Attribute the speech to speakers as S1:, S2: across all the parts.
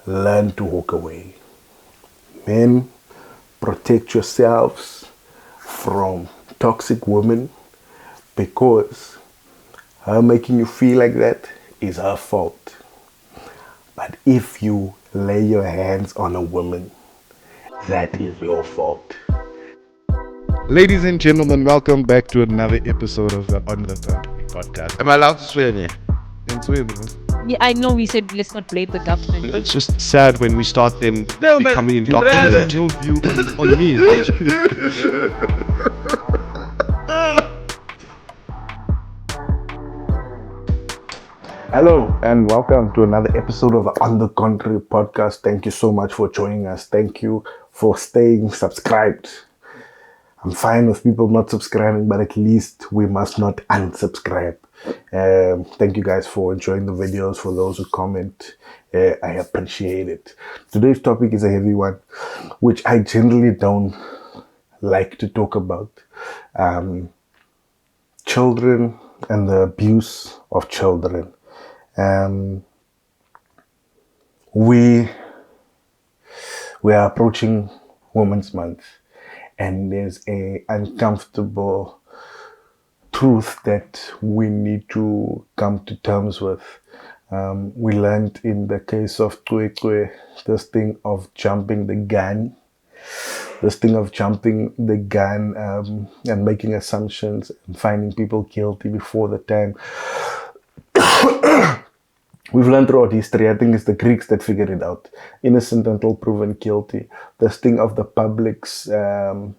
S1: learn to walk away. Men, protect yourselves from toxic women because her making you feel like that is her fault. But if you lay your hands on a woman, that is your fault.
S2: Ladies and gentlemen, welcome back to another episode of the On the Country podcast.
S3: Am I allowed to swear in here?
S2: In Sweden,
S4: Yeah, I know we said let's not blame the government.
S2: it's just sad when we start them
S3: No, but-
S2: becoming indoctrinated view on me.
S1: Hello and welcome to another episode of the On the Country podcast. Thank you so much for joining us. Thank you for staying subscribed. I'm fine with people not subscribing, but at least we must not unsubscribe. Thank you guys for enjoying the videos. For those who comment, I appreciate it. Today's topic is a heavy one, which I generally don't like to talk about. Children and the abuse of children. We are approaching Women's Month, and there's a uncomfortable truth that we need to come to terms with. We learned in the case of Cwecwe, this thing of jumping the gun, and making assumptions and finding people guilty before the time. We've learned throughout history, I think it's the Greeks that figured it out. Innocent until proven guilty. This thing of the public's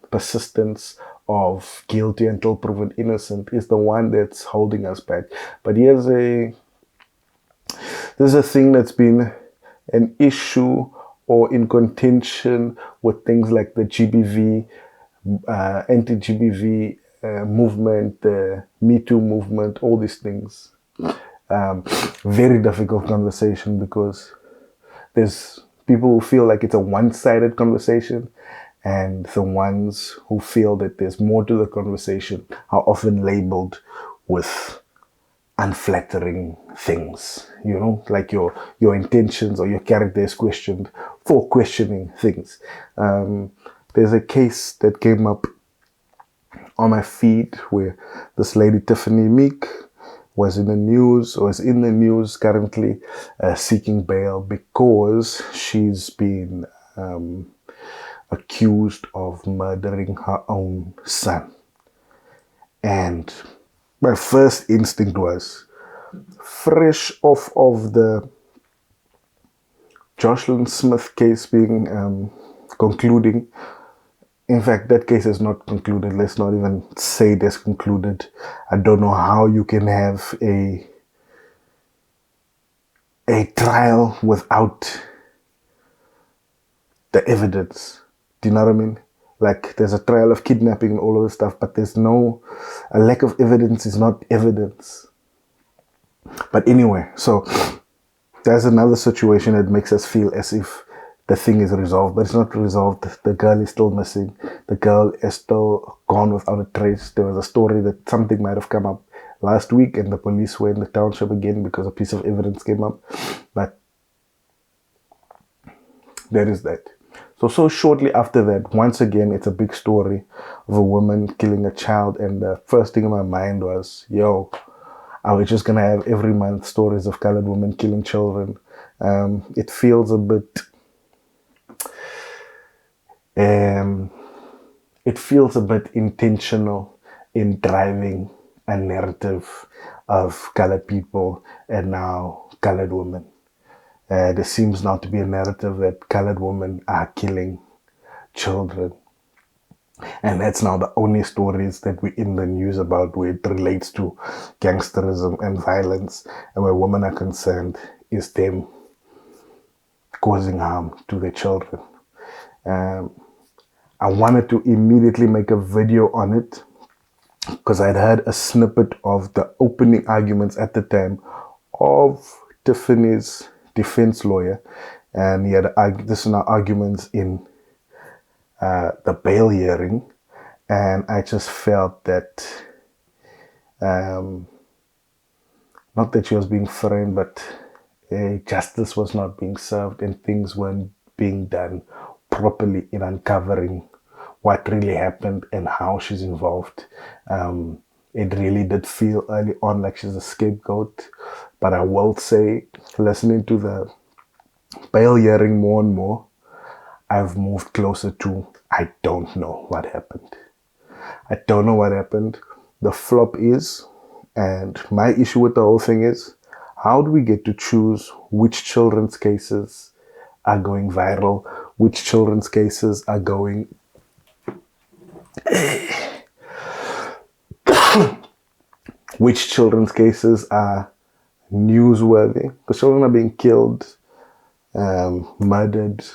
S1: persistence of guilty until proven innocent is the one that's holding us back. But there's a thing that's been an issue or in contention with things like the GBV, anti-GBV movement, the Me Too movement, all these things. Very difficult conversation because there's people who feel like it's a one-sided conversation, and the ones who feel that there's more to the conversation are often labeled with unflattering things, like your intentions or your character is questioned for questioning things. There's a case that came up on my feed where this lady Tiffany Meek was in the news currently seeking bail because she's been accused of murdering her own son. And my first instinct was, fresh off of the Jocelyn Smith case being concluding. In fact, that case is not concluded. Let's not even say it is concluded. I don't know how you can have a trial without the evidence. Do you know what I mean? Like, there's a trial of kidnapping and all of this stuff, but a lack of evidence is not evidence. But anyway, so there's another situation that makes us feel as if the thing is resolved, but it's not resolved. The girl is still missing. The girl is still gone without a trace. There was a story that something might have come up last week and the police were in the township again because a piece of evidence came up. But there is that. So shortly after that, once again, it's a big story of a woman killing a child. And the first thing in my mind was, are we just going to have every month stories of colored women killing children? It feels a bit intentional in driving a narrative of colored people and now colored women. There seems now to be a narrative that colored women are killing children. And that's now the only stories that we're in the news about where it relates to gangsterism and violence. And where women are concerned is them causing harm to their children. I wanted to immediately make a video on it because I'd heard a snippet of the opening arguments at the time of Tiffany's defense lawyer, and he had additional arguments in the bail hearing, and I just felt that not that she was being framed, but justice was not being served and things weren't being done properly in uncovering what really happened and how she's involved. It really did feel early on like she's a scapegoat, but I will say, listening to the bail hearing more and more, I've moved closer to I don't know what happened. I don't know what happened. The flop is, and my issue with the whole thing is, how do we get to choose which children's cases are going viral, which children's cases are going which children's cases are newsworthy? Because children are being killed, murdered,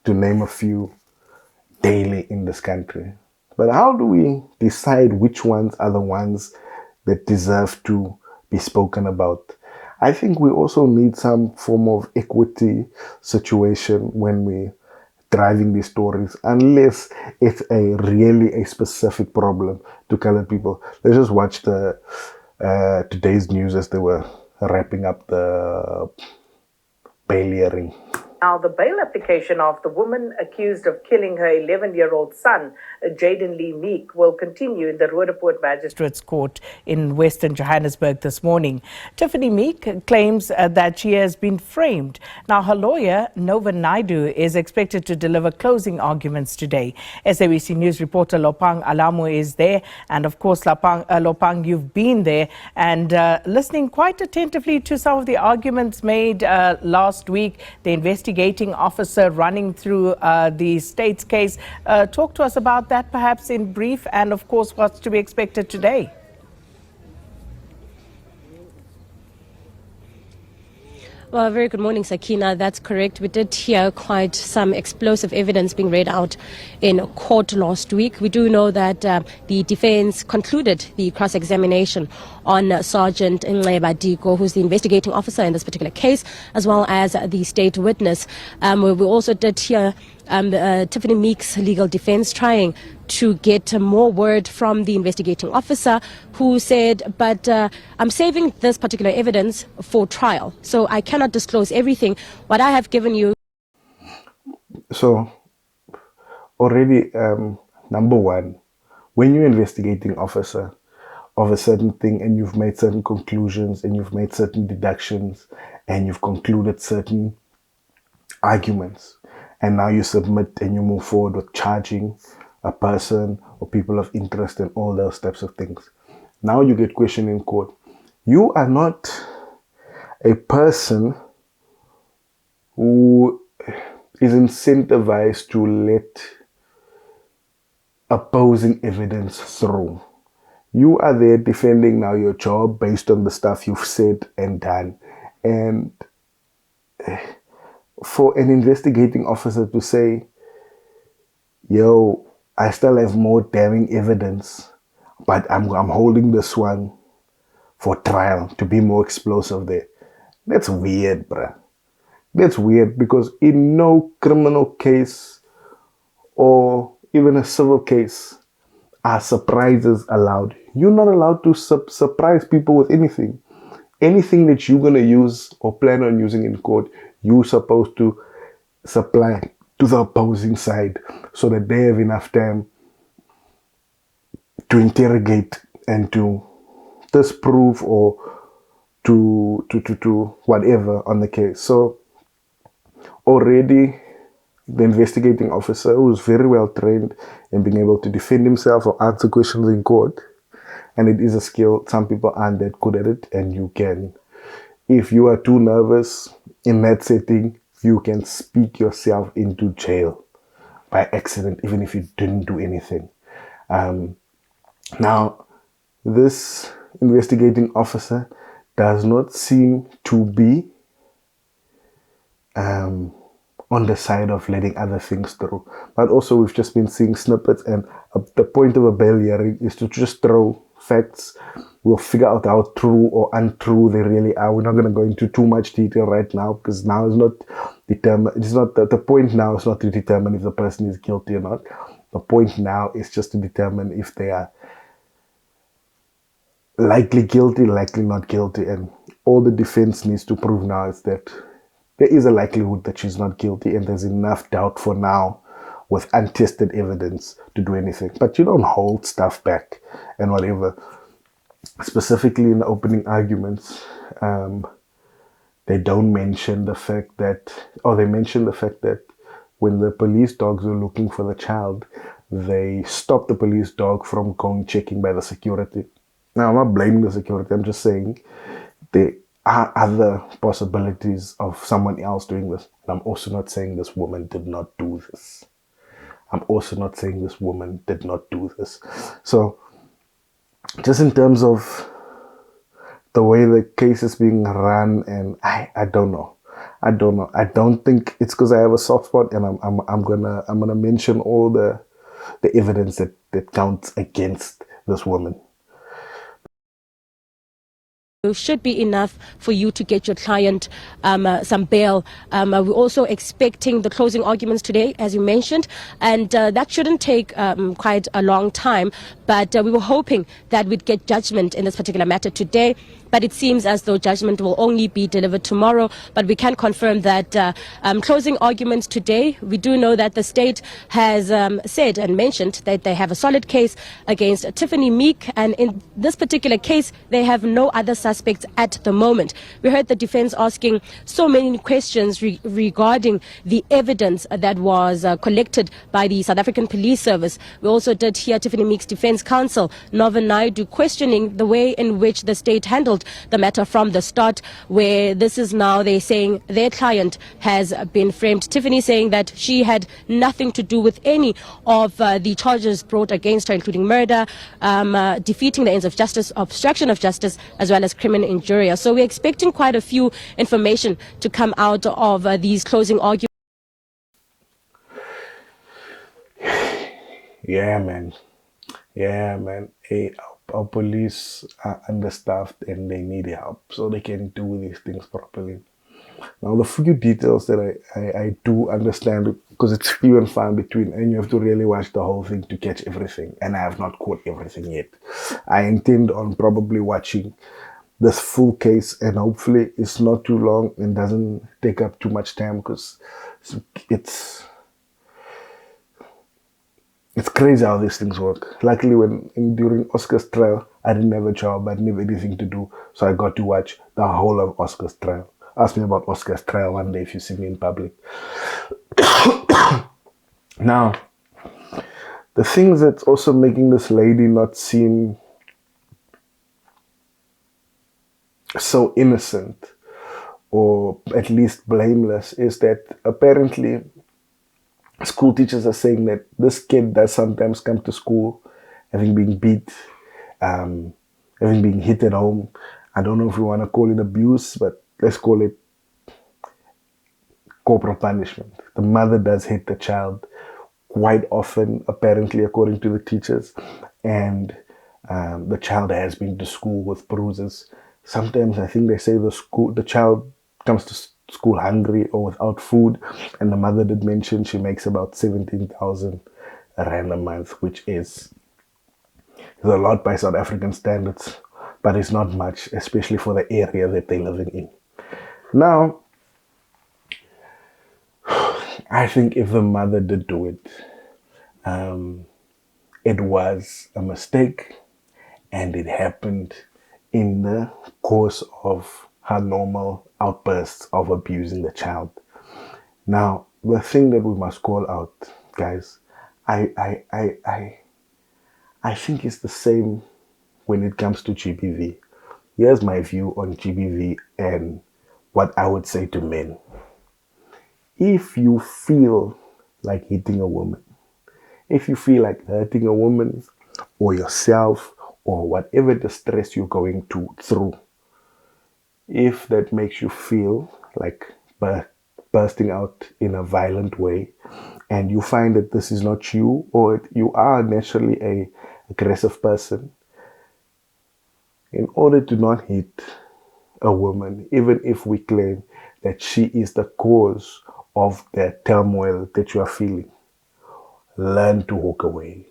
S1: to name a few, daily in this country. But how do we decide which ones are the ones that deserve to be spoken about? I think we also need some form of equity situation when we driving these stories, unless it's a specific problem to colored people. Let's just watch the today's news as they were wrapping up the bail hearing.
S3: Now, the bail application of the woman accused of killing her 11-year-old son, Jaden Lee Meek, will continue in the Roodepoort Magistrates Court in Western Johannesburg this morning. Tiffany Meek claims that she has been framed. Now, her lawyer, Nova Naidu, is expected to deliver closing arguments today. SABC News reporter Lopang Alamo is there. And of course, Lopang, you've been there and listening quite attentively to some of the arguments made last week. The investigating officer running through the state's case. Talk to us about that perhaps in brief, and of course what's to be expected today.
S5: Well, very good morning, Sakina. That's correct. We did hear quite some explosive evidence being read out in court last week. We do know that the defense concluded the cross-examination on Sergeant Nleba Diko, who's the investigating officer in this particular case, as well as the state witness. We also did hear Tiffany Meek's legal defense trying to get more word from the investigating officer, who said, but I'm saving this particular evidence for trial, so I cannot disclose everything. What I have given you.
S1: So already, number one, when you're investigating officer of a certain thing and you've made certain conclusions and you've made certain deductions and you've concluded certain arguments, and now you submit and you move forward with charging a person or people of interest and all those types of things. Now you get questioned in court. You are not a person who is incentivized to let opposing evidence through. You are there defending now your job based on the stuff you've said and done. And for an investigating officer to say, yo, I still have more damning evidence, but I'm holding this one for trial to be more explosive there. That's weird, bruh. That's weird, because in no criminal case or even a civil case are surprises allowed. You're not allowed to surprise people with anything. Anything that you're going to use or plan on using in court, you're supposed to supply to the opposing side so that they have enough time to interrogate and to disprove or to whatever on the case. So already the investigating officer, who is very well trained in being able to defend himself or answer questions in court, and it is a skill, some people aren't that good at it, and you can, if you are too nervous in that setting, you can speak yourself into jail by accident, even if you didn't do anything. Now, this investigating officer does not seem to be on the side of letting other things through. But also, we've just been seeing snippets, and the point of a bail hearing is to just throw facts. We'll figure out how true or untrue they really are. We're not going to go into too much detail right now, because now is not determined. It's not the point now is not to determine if the person is guilty or not. The point now is just to determine if they are likely guilty, likely not guilty. And all the defense needs to prove now is that there is a likelihood that she's not guilty, and there's enough doubt for now with untested evidence to do anything. But you don't hold stuff back and whatever. Specifically in the opening arguments, they don't mention the fact that, or they mention the fact that when the police dogs were looking for the child, they stopped the police dog from going checking by the security. Now, I'm not blaming the security. I'm just saying there are other possibilities of someone else doing this. And I'm also not saying this woman did not do this. So, just in terms of the way the case is being run, and I don't know. I don't think it's because I have a soft spot, and I'm gonna mention all the evidence that counts against this woman.
S5: Should be enough for you to get your client some bail. We're also expecting the closing arguments today, as you mentioned, and that shouldn't take quite a long time, but we were hoping that we'd get judgment in this particular matter today, but it seems as though judgment will only be delivered tomorrow. But we can confirm that closing arguments today, we do know that the state has said and mentioned that they have a solid case against Tiffany Meek, and in this particular case they have no other suspects at the moment. We heard the defense asking so many questions regarding the evidence that was collected by the South African Police Service. We also did hear Tiffany Meek's defense counsel, Novan Naidu, questioning the way in which the state handled the matter from the start, where this is now they're saying their client has been framed. Tiffany saying that she had nothing to do with any of the charges brought against her, including murder, defeating the ends of justice, obstruction of justice, as well as criminal injury. So we're expecting quite a few information to come out of these closing arguments.
S1: Yeah, man. Hey, our police are understaffed and they need help so they can do these things properly. Now, the few details that I do understand, because it's few and far between, and you have to really watch the whole thing to catch everything. And I have not caught everything yet. I intend on probably watching this full case, and hopefully it's not too long and doesn't take up too much time, because it's crazy how these things work. Luckily, during Oscar's trial, I didn't have a job, I didn't have anything to do, so I got to watch the whole of Oscar's trial. Ask me about Oscar's trial one day if you see me in public. Now, the things that's also making this lady not seem so innocent, or at least blameless, is that apparently school teachers are saying that this kid does sometimes come to school having been beat, having been hit at home. I don't know if we want to call it abuse, but let's call it corporal punishment. The mother does hit the child quite often, apparently, according to the teachers, and the child has been to school with bruises. Sometimes I think they say the child comes to school hungry or without food, and the mother did mention she makes about 17,000 rand a month, which is a lot by South African standards, but it's not much, especially for the area that they're living in. Now, I think if the mother did do it, it was a mistake, and it happened in the course of her normal outbursts of abusing the child. Now, the thing that we must call out, guys, I think it's the same when it comes to GBV. Here's my view on GBV and what I would say to men. If you feel like hitting a woman, if you feel like hurting a woman or yourself or whatever distress you're going through, if that makes you feel like bursting out in a violent way, and you find that this is not you, or you are naturally an aggressive person, in order to not hit a woman, even if we claim that she is the cause of the turmoil that you are feeling, learn to walk away.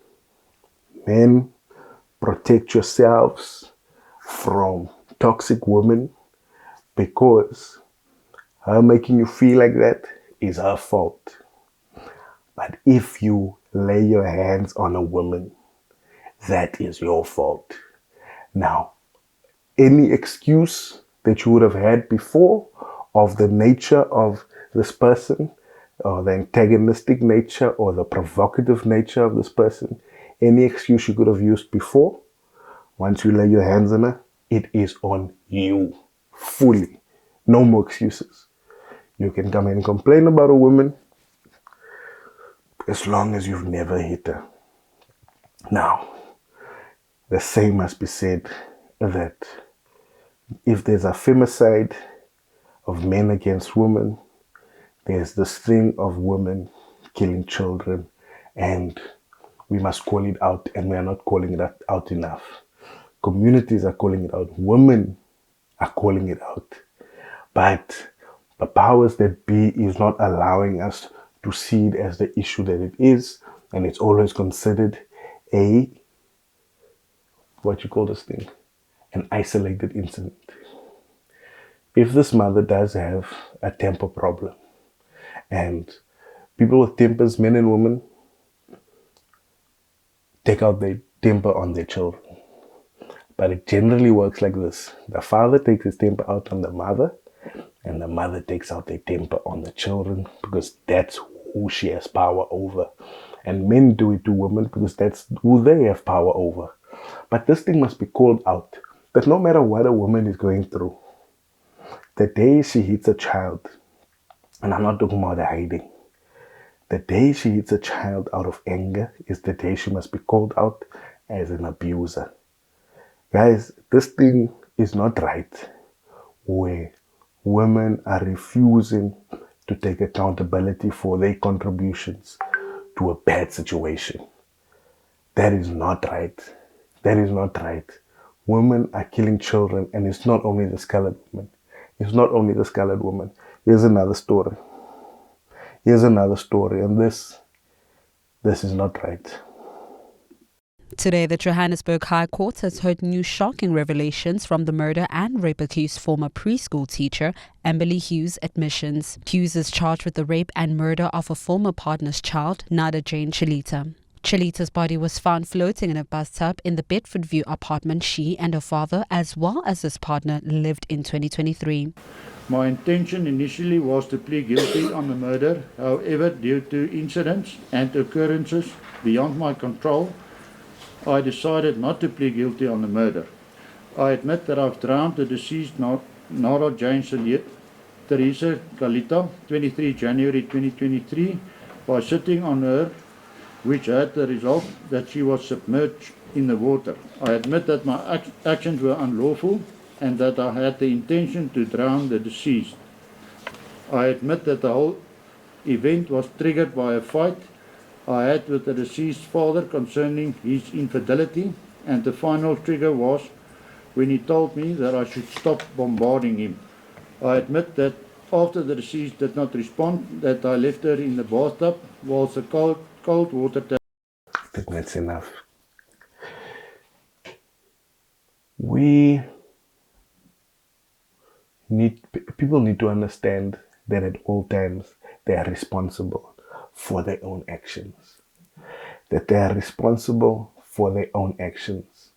S1: Men, protect yourselves. from toxic women because her making you feel like that is her fault. But if you lay your hands on a woman, that is your fault. Now, any excuse that you would have had before of the nature of this person, or the antagonistic nature or the provocative nature of this person, any excuse you could have used before, once you lay your hands on her, it is on you fully. No more excuses. You can come and complain about a woman as long as you've never hit her. Now, the same must be said that if there's a femicide of men against women, there's this thing of women killing children, and we must call it out, and we are not calling it out enough. Communities are calling it out. Women are calling it out. But the powers that be is not allowing us to see it as the issue that it is, and it's always considered a, what you call this thing, an isolated incident. If this mother does have a temper problem, and people with tempers, men and women, take out their temper on their children. But it generally works like this. The father takes his temper out on the mother, and the mother takes out their temper on the children because that's who she has power over. And men do it to women because that's who they have power over. But this thing must be called out, that no matter what a woman is going through, the day she hits a child, and I'm not talking about hiding, the day she hits a child out of anger is the day she must be called out as an abuser. Guys, this thing is not right, where women are refusing to take accountability for their contributions to a bad situation. That is not right. That is not right. Women are killing children, and it's not only this colored woman. It's not only this colored woman. Here's another story. Here's another story, and this is not right.
S6: Today, the Johannesburg High Court has heard new shocking revelations from the murder and rape accused former preschool teacher, Amber Lee Hughes Admits. Hughes is charged with the rape and murder of a former partner's child, Nada Jane Chalita. Chalita's body was found floating in a bathtub in the Bedford View apartment she and her father, as well as his partner, lived in 2023.
S7: My intention initially was to plead guilty on the murder. However, due to incidents and occurrences beyond my control, I decided not to plead guilty on the murder. I admit that I've drowned the deceased Nada Jane Teresa Galita, 23 January 2023, by sitting on her, which had the result that she was submerged in the water. I admit that my actions were unlawful and that I had the intention to drown the deceased. I admit that the whole event was triggered by a fight I had with the deceased's father concerning his infidelity, and the final trigger was when he told me that I should stop bombarding him. I admit that after the deceased did not respond, that I left her in the bathtub whilst the cold water tap.
S1: I think that's enough. People need to understand that at all times they are responsible for their own actions. That they are responsible for their own actions.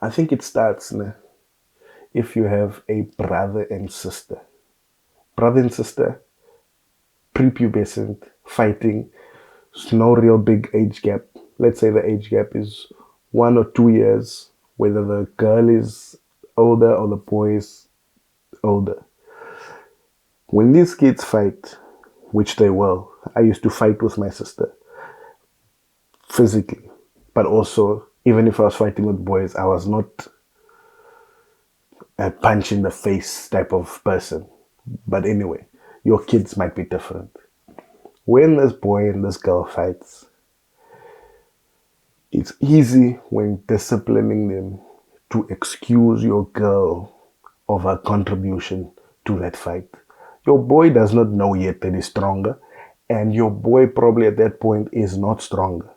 S1: I think it starts if you have a brother and sister. Brother and sister, prepubescent, fighting, there's no real big age gap. Let's say the age gap is 1 or 2 years, whether the girl is older or the boy is older. When these kids fight, which they will, I used to fight with my sister physically, but also, even if I was fighting with boys, I was not a punch in the face type of person. But anyway, your kids might be different. When this boy and this girl fights, it's easy when disciplining them to excuse your girl of her contribution to that fight. Your boy does not know yet that he's stronger, and your boy probably at that point is not stronger.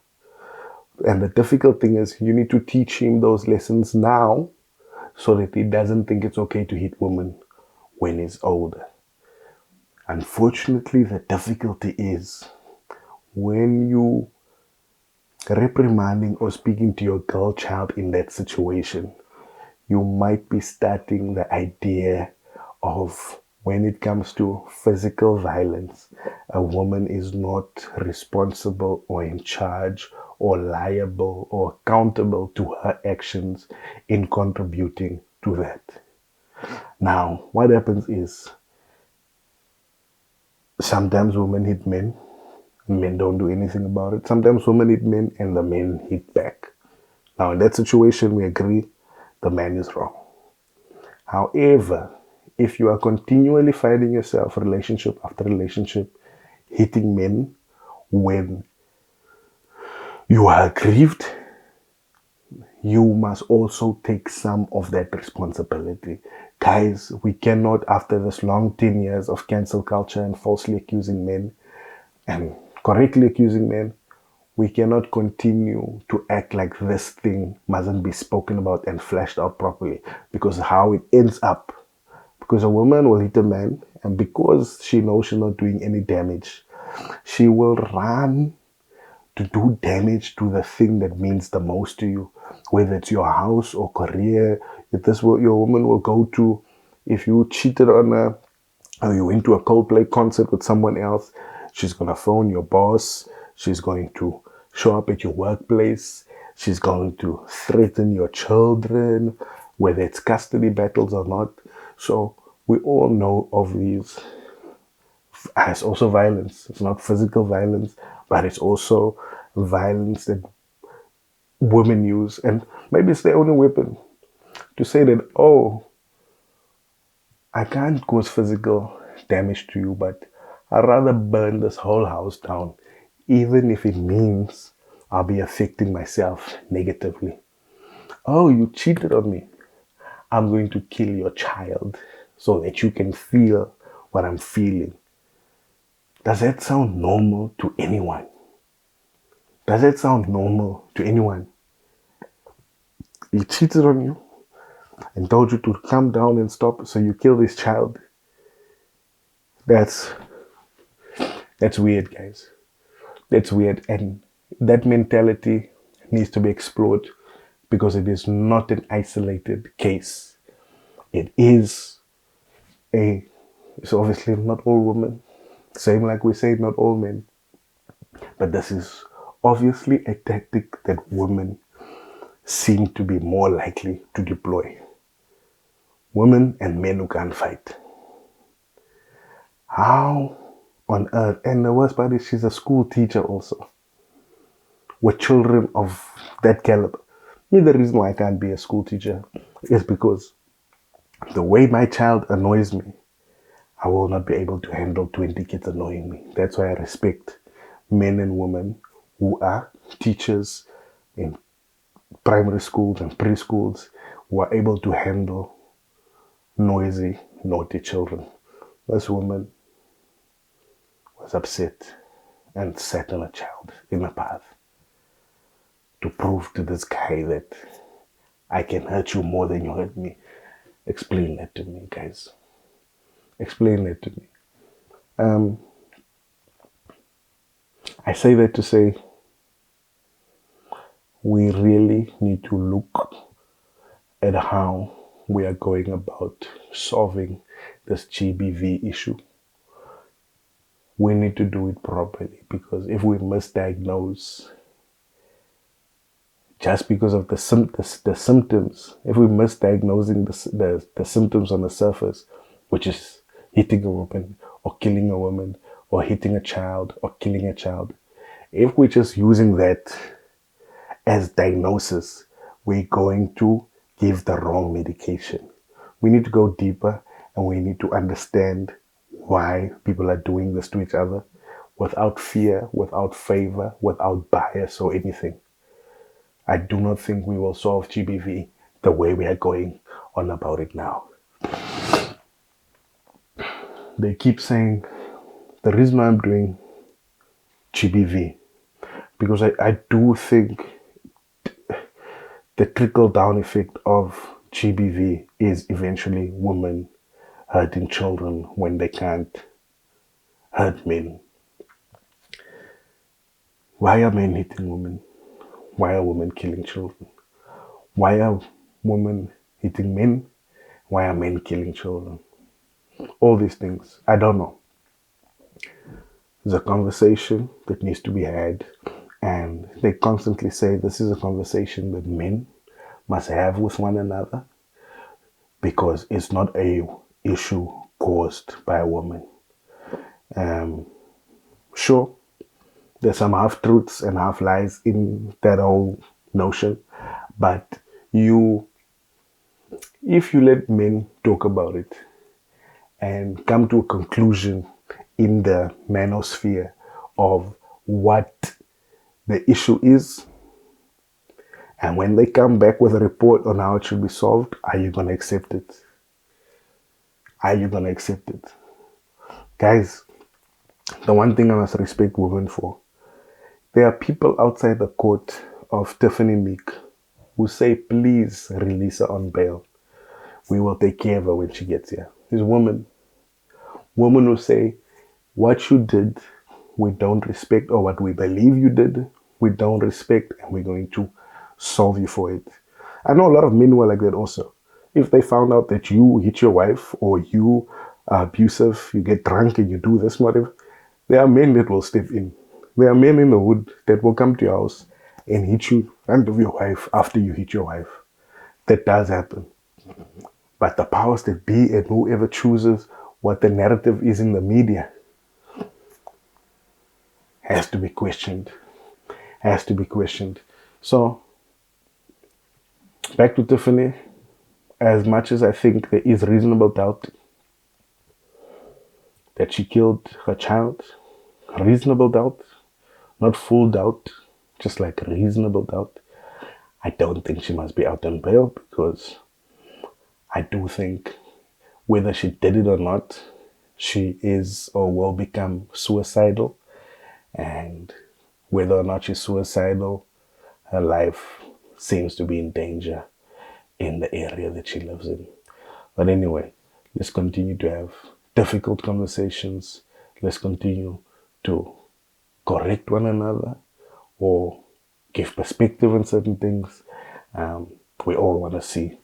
S1: And the difficult thing is you need to teach him those lessons now so that he doesn't think it's okay to hit women when he's older. Unfortunately, the difficulty is when you reprimanding or speaking to your girl child in that situation, you might be starting the idea of when it comes to physical violence, a woman is not responsible or in charge or liable or accountable to her actions in contributing to that. Now, what happens is sometimes women hit men, men don't do anything about it. Sometimes women hit men and the men hit back. Now, in that situation, we agree the man is wrong. However, if you are continually finding yourself relationship after relationship hitting men when you are aggrieved, you must also take some of that responsibility. Guys, we cannot, after this long 10 years of cancel culture and falsely accusing men and correctly accusing men, we cannot continue to act like this thing mustn't be spoken about and fleshed out properly, because how it ends up, because a woman will hit a man and because she knows she's not doing any damage, she will run to do damage to the thing that means the most to you, whether it's your house or career. If this what your woman will go to, if you cheated on her or you went to a Coldplay concert with someone else, she's gonna phone your boss, she's going to show up at your workplace, she's going to threaten your children, whether it's custody battles or not. So we all know of these. It's also violence. It's not physical violence, but it's also violence that women use. And maybe it's their only weapon to say that, oh, I can't cause physical damage to you, but I'd rather burn this whole house down, even if it means I'll be affecting myself negatively. Oh, you cheated on me. I'm going to kill your child so that you can feel what I'm feeling. Does that sound normal to anyone? Does that sound normal to anyone? He cheated on you and told you to calm down and stop, so you kill this child. That's weird, guys. That's weird, and that mentality needs to be explored because it is not an isolated case. It's obviously not all women. Same like we say, not all men. But this is obviously a tactic that women seem to be more likely to deploy. Women and men who can't fight. How on earth? And the worst part is she's a school teacher also, with children of that caliber. Me, the reason why I can't be a school teacher is because the way my child annoys me, I will not be able to handle 20 kids annoying me. That's why I respect men and women who are teachers in primary schools and preschools who are able to handle noisy, naughty children. This woman was upset and sat on a child in a path to prove to this guy that I can hurt you more than you hurt me. Explain that to me, guys. Explain that to me. I say that to say we really need to look at how we are going about solving this GBV issue. We need to do it properly, because if we misdiagnose just because of the symptoms, if we're misdiagnosing the symptoms on the surface, which is hitting a woman or killing a woman or hitting a child or killing a child, if we're just using that as diagnosis, we're going to give the wrong medication. We need to go deeper and we need to understand why people are doing this to each other without fear, without favor, without bias or anything. I do not think we will solve GBV the way we are going on about it now. They keep saying the reason I'm doing GBV, because I do think the trickle-down effect of GBV is eventually women hurting children when they can't hurt men. Why are men hitting women? Why are women killing children? Why are women hitting men? Why are men killing children? All these things, I don't know. It's a conversation that needs to be had, and they constantly say this is a conversation that men must have with one another because it's not a issue caused by a woman. Sure, there's some half truths and half lies in that whole notion, but if you let men talk about it and come to a conclusion in the manosphere of what the issue is, and when they come back with a report on how it should be solved, are you going to accept it? Are you going to accept it? Guys, the one thing I must respect women for, there are people outside the court of Tiffany Meek who say, please release her on bail. We will take care of her when she gets here. These women who say, what you did, we don't respect, or what we believe you did, we don't respect, and we're going to solve you for it. I know a lot of men were like that also. If they found out that you hit your wife, or you are abusive, you get drunk and you do this, whatever, there are men that will step in. There are men in the hood that will come to your house and hit you in front of your wife after you hit your wife. That does happen. But the powers that be and whoever chooses what the narrative is in the media has to be questioned. Has to be questioned. So, back to Tiffany. As much as I think there is reasonable doubt that she killed her child, reasonable doubt, not full doubt, just like reasonable doubt, I don't think she must be out on bail, because I do think whether she did it or not, she is or will become suicidal. And whether or not she's suicidal, her life seems to be in danger in the area that she lives in. But anyway, let's continue to have difficult conversations. Let's continue to correct one another or give perspective on certain things. We all want to see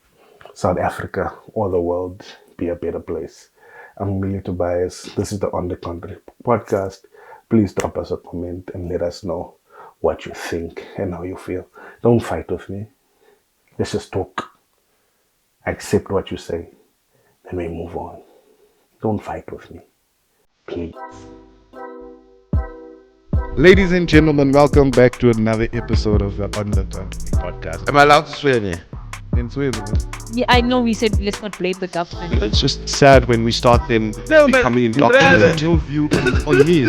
S1: South Africa or the world be a better place. I'm Emilio Tobias. This is the On the Country podcast. Please drop us a comment and let us know what you think and how you feel. Don't fight with me. Let's just talk. Accept what you say. Then we move on. Don't fight with me. Please.
S2: Ladies and gentlemen, welcome back to another episode of the On the Country podcast.
S8: Am I allowed to swear there?
S2: In Sweden.
S4: Yeah, I know we said let's not blame the government.
S8: It's just sad when we start them becoming indoctrinated.
S2: Your view on me.